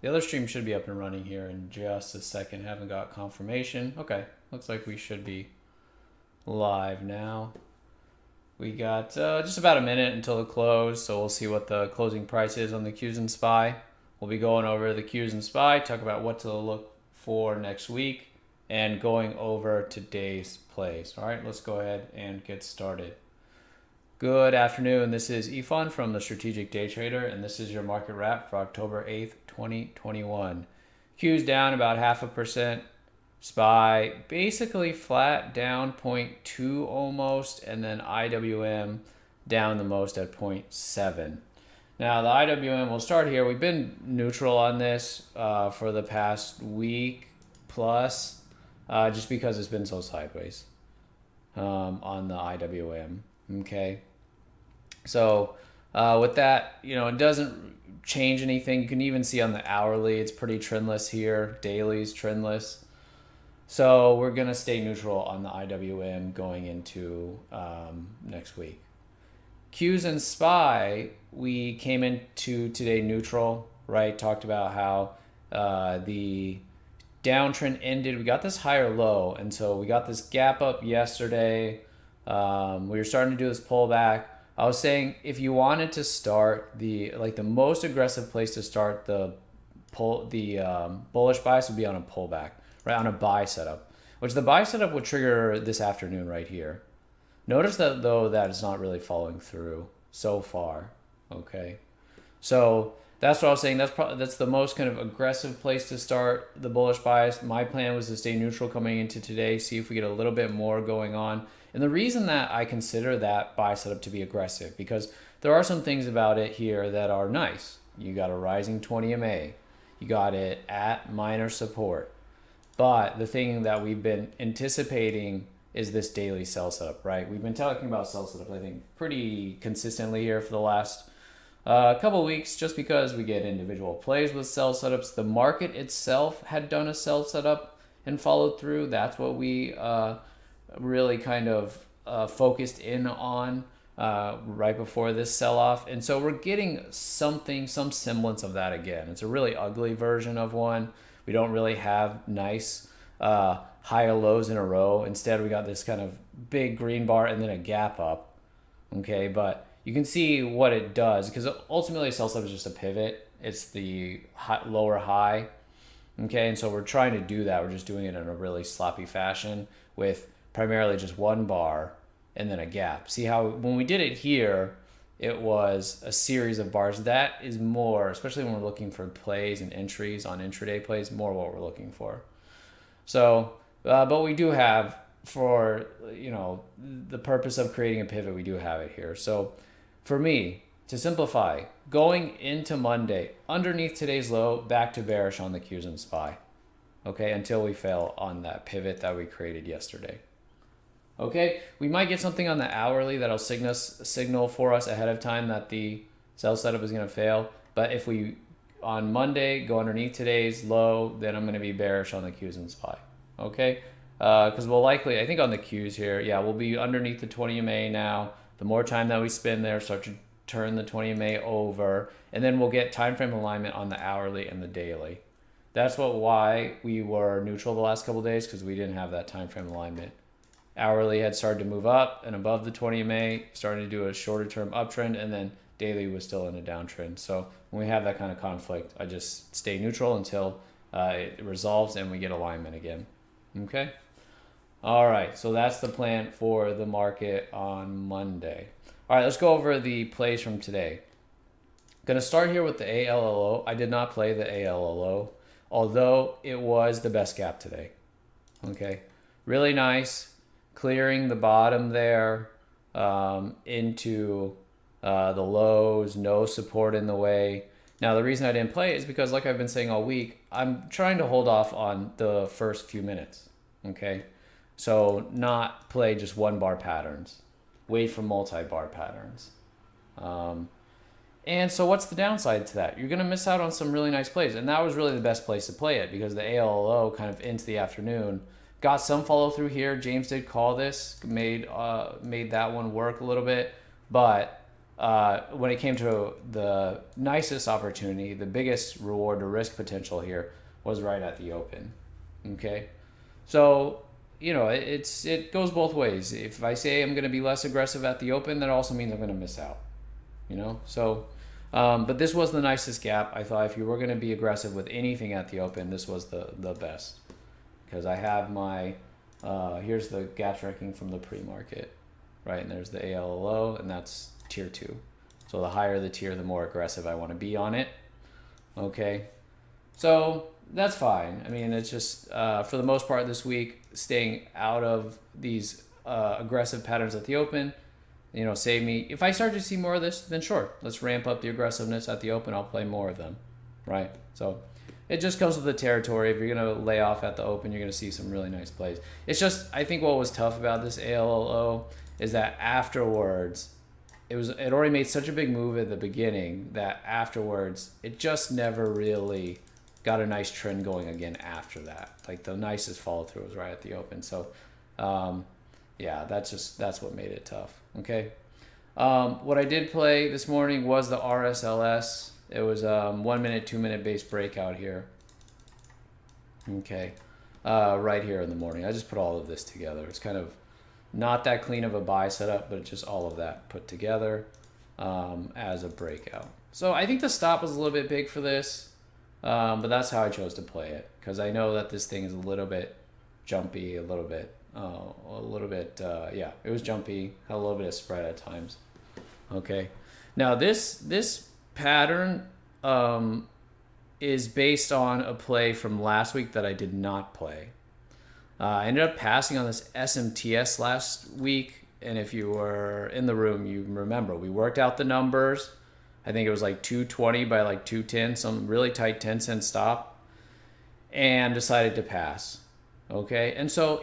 The other stream should be up and running here in just a second. Haven't got confirmation. Okay, looks like we should be live now. We got just about a minute until the close, so we'll see what the closing price is on the Qs and SPY. We'll be going over the Qs and SPY, talk about what to look for next week, and going over today's plays. All right, let's go ahead and get started. Good afternoon. This is Ifan from the Strategic Day Trader, and this is your market wrap for October 8th, 2021. Q's down about 0.5%. SPY basically flat, down 0.2 almost, and then IWM down the most at 0.7. Now the IWM, we'll start here. We've been neutral on this for the past week plus, just because it's been so sideways on the IWM. Okay. So with that, it doesn't change anything. You can even see on the hourly, it's pretty trendless here. Daily's trendless. So we're going to stay neutral on the IWM going into next week. Qs and SPY, we came into today neutral, right? Talked about how the downtrend ended. We got this higher low, and so we got this gap up yesterday. We were starting to do this pullback. I was saying if you wanted to start the most aggressive place to start the bullish bias would be on a pullback, right, on a buy setup, which the buy setup would trigger this afternoon right here. Notice that though that is not really following through so far. Okay, so that's what I was saying. That's the most kind of aggressive place to start the bullish bias. My plan was to stay neutral coming into today, see if we get a little bit more going on. And the reason that I consider that buy setup to be aggressive, because there are some things about it here that are nice. You got a rising 20 MA. You got it at minor support. But the thing that we've been anticipating is this daily sell setup, right? We've been talking about sell setup, I think, pretty consistently here for the last couple of weeks, just because we get individual plays with sell setups. The market itself had done a sell setup and followed through. That's what we really kind of focused in on right before this sell-off. And so we're getting some semblance of that again. It's a really ugly version of one. We don't really have nice higher lows in a row. Instead, we got this kind of big green bar and then a gap up. Okay, but you can see what it does, because ultimately a sell-off is just a pivot. It's the lower high. Okay, and so we're trying to do that. We're just doing it in a really sloppy fashion with primarily just one bar and then a gap. See how when we did it here, it was a series of bars. That is more, especially when we're looking for plays and entries on intraday plays, more what we're looking for. So, but we do have, for the purpose of creating a pivot, we do have it here. So for me, to simplify, going into Monday, underneath today's low, back to bearish on the Qs and SPY. Okay, until we fail on that pivot that we created yesterday. Okay, we might get something on the hourly that'll signal for us ahead of time that the sell setup is going to fail. But if we, on Monday, go underneath today's low, then I'm going to be bearish on the Qs and SPY. Okay, because we'll likely, I think on the Qs here, yeah, we'll be underneath the 20 MA now. The more time that we spend there, start to turn the 20 MA over, and then we'll get time frame alignment on the hourly and the daily. That's why we were neutral the last couple of days, because we didn't have that time frame alignment. Hourly had started to move up and above the 20 MA, starting to do a shorter term uptrend, and then daily was still in a downtrend. So when we have that kind of conflict, I just stay neutral until it resolves and we get alignment again. Okay? All right, so that's the plan for the market on Monday. All right, let's go over the plays from today. Going to start here with the ALLO. I did not play the ALLO, although it was the best gap today. Okay, really nice. Clearing the bottom there into the lows, no support in the way. Now, the reason I didn't play it is because, like I've been saying all week, I'm trying to hold off on the first few minutes, okay? So not play just one bar patterns. Wait for multi-bar patterns. And so what's the downside to that? You're going to miss out on some really nice plays. And that was really the best place to play it, because the ALLO kind of into the afternoon got some follow through here. James did call this, made that one work a little bit, but when it came to the nicest opportunity, the biggest reward to risk potential here was right at the open. Okay, so it goes both ways. If I say I'm going to be less aggressive at the open, that also means I'm going to miss out. So. But this was the nicest gap. I thought if you were going to be aggressive with anything at the open, this was the best. Because I have my, here's the gaps ranking from the pre-market, right? And there's the ALLO, and that's tier 2. So the higher the tier, the more aggressive I want to be on it. Okay, so that's fine. I mean, it's just, for the most part this week, staying out of these aggressive patterns at the open, save me. If I start to see more of this, then sure, let's ramp up the aggressiveness at the open. I'll play more of them, right? So it just comes with the territory. If you're going to lay off at the open, you're going to see some really nice plays. It's just, I think what was tough about this ALLO is that afterwards, it already made such a big move at the beginning that afterwards, it just never really got a nice trend going again after that. Like the nicest follow through was right at the open. So, yeah, that's what made it tough. Okay. What I did play this morning was the RSLS. It was 1 minute, 2 minute base breakout here. Okay. Right here in the morning. I just put all of this together. It's kind of not that clean of a buy setup, but just all of that put together as a breakout. So I think the stop was a little bit big for this, but that's how I chose to play it because I know that this thing is a little bit jumpy, a little bit, yeah, it was jumpy, had a little bit of spread at times. Okay, now this pattern is based on a play from last week that I did not play. I ended up passing on this SMTS last week, and if you were in the room, you remember we worked out the numbers. I think it was like 220 by like 210, some really tight 10-cent stop, and decided to pass. Okay, and so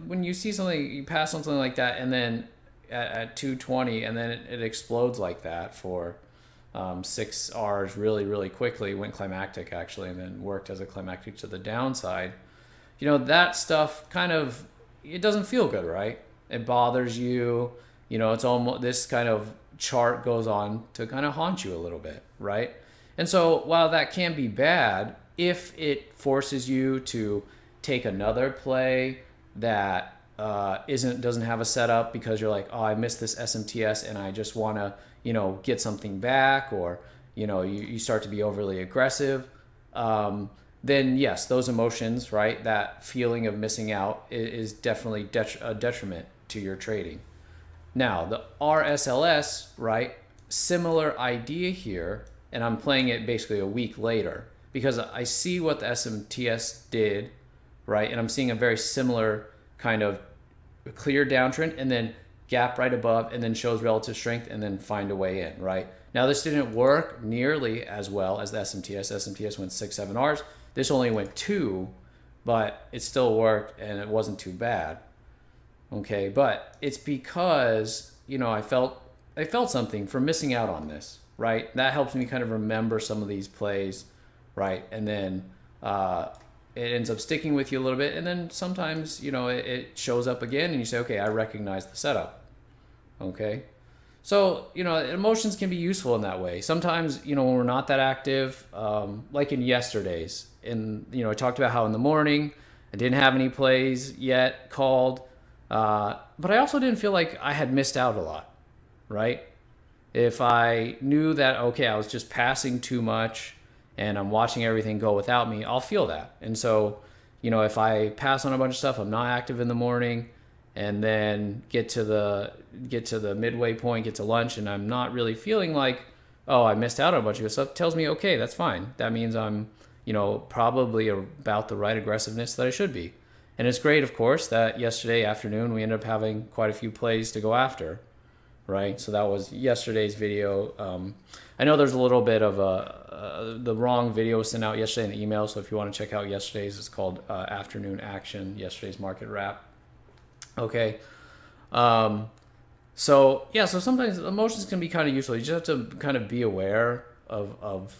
when you see something, you pass on something like that, and then at 220, and then it explodes like that for 6 Rs really, really quickly. Went climactic actually, and then worked as a climactic to the downside. That stuff kind of, it doesn't feel good, right? It bothers you. It's almost, this kind of chart goes on to kind of haunt you a little bit, right? And so while that can be bad, if it forces you to take another play that doesn't have a setup because you're like, oh, I missed this SMTS and I just want to, get something back, or, you start to be overly aggressive, then yes, those emotions, right, that feeling of missing out is definitely a detriment to your trading. Now, the RSLS, right, similar idea here, and I'm playing it basically a week later because I see what the SMTS did, right, and I'm seeing a very similar kind of clear downtrend and then gap right above and then shows relative strength and then find a way in, right? Now, this didn't work nearly as well as the SMTS. SMTS went 6-7 Rs. This only went 2, but it still worked and it wasn't too bad. Okay, but it's because, I felt something for missing out on this, right? That helps me kind of remember some of these plays, right? And then it ends up sticking with you a little bit. And then sometimes, it shows up again and you say, okay, I recognize the setup. Okay. So, emotions can be useful in that way. Sometimes, when we're not that active, like in yesterday's, I talked about how in the morning I didn't have any plays yet called, but I also didn't feel like I had missed out a lot, right? If I knew that, okay, I was just passing too much and I'm watching everything go without me, I'll feel that. And so, if I pass on a bunch of stuff, I'm not active in the morning, and then get to the midway point, get to lunch, and I'm not really feeling like, oh, I missed out on a bunch of good stuff, it tells me, okay, that's fine. That means I'm, probably about the right aggressiveness that I should be. And it's great, of course, that yesterday afternoon we ended up having quite a few plays to go after, right? So that was yesterday's video. I know there's a little bit of the wrong video was sent out yesterday in the email, so if you want to check out yesterday's, it's called Afternoon Action, yesterday's market wrap. Okay. So sometimes emotions can be kind of useful. You just have to kind of be aware of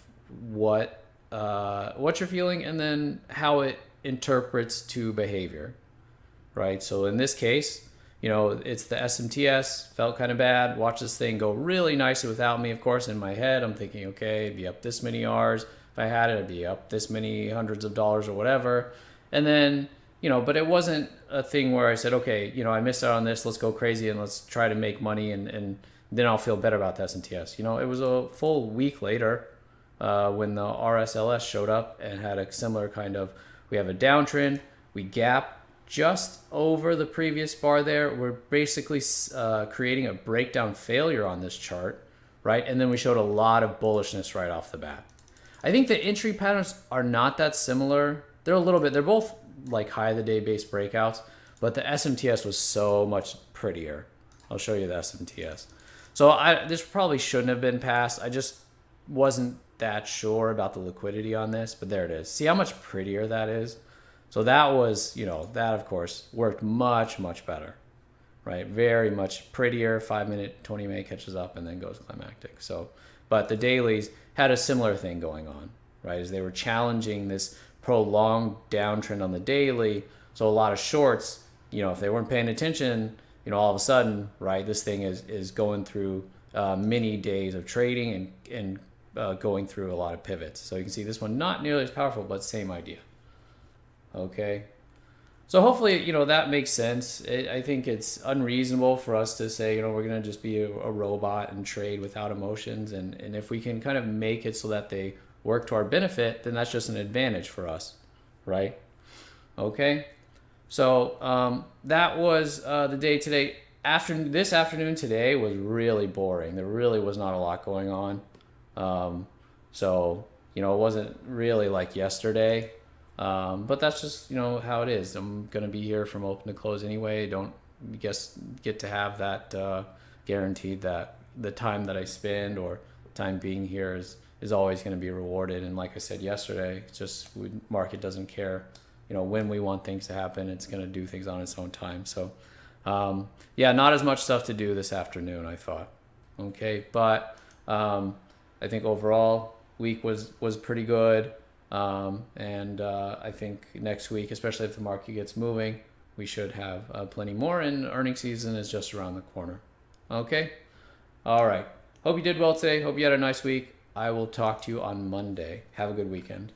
what you're feeling and then how it interprets to behavior, right? So in this case, You know, it's the SMTS, felt kind of bad. Watch this thing go really nicely without me. Of course, in my head, I'm thinking, okay, it'd be up this many Rs. If I had it, it'd be up this many hundreds of dollars or whatever. And then, you know, but it wasn't a thing where I said, okay, you know, I missed out on this. Let's go crazy and let's try to make money and then I'll feel better about the SMTS. You know, it was a full week later when the RSLS showed up and had a similar kind of, we have a downtrend, we gap just over the previous bar there. We're basically creating a breakdown failure on this chart, right? And then we showed a lot of bullishness right off the bat. I think the entry patterns are not that similar. They're a little bit, they're both like high of the day base breakouts, but the SMTS was so much prettier. I'll show you the SMTS. So this probably shouldn't have been passed. I just wasn't that sure about the liquidity on this, but there it is. See how much prettier that is? So that was, you know, that of course worked much, much better, right? Very much prettier. 5 minute, 20 minute catches up and then goes climactic. So, but the dailies had a similar thing going on, right? As they were challenging this prolonged downtrend on the daily. So a lot of shorts, you know, if they weren't paying attention, you know, all of a sudden, right, this thing is going through many days of trading and going through a lot of pivots. So you can see this one not nearly as powerful, but same idea. Okay. So hopefully, you know, that makes sense. I think it's unreasonable for us to say, you know, we're going to just be a robot and trade without emotions. And if we can kind of make it so that they work to our benefit, then that's just an advantage for us, right? Okay. So that was the day today. This afternoon today was really boring. There really was not a lot going on. So, you know, it wasn't really like yesterday. But that's just, you know, how it is. I'm going to be here from open to close anyway. Don't get to have that guaranteed that the time that I spend or time being here is always going to be rewarded. And like I said yesterday, it's just market doesn't care. You know, when we want things to happen, it's going to do things on its own time. So, yeah, not as much stuff to do this afternoon, I thought. Okay, but I think overall week was pretty good. And I think next week, especially if the market gets moving, we should have plenty more, and earnings season is just around the corner. Okay? All right. Hope you did well today. Hope you had a nice week. I will talk to you on Monday. Have a good weekend.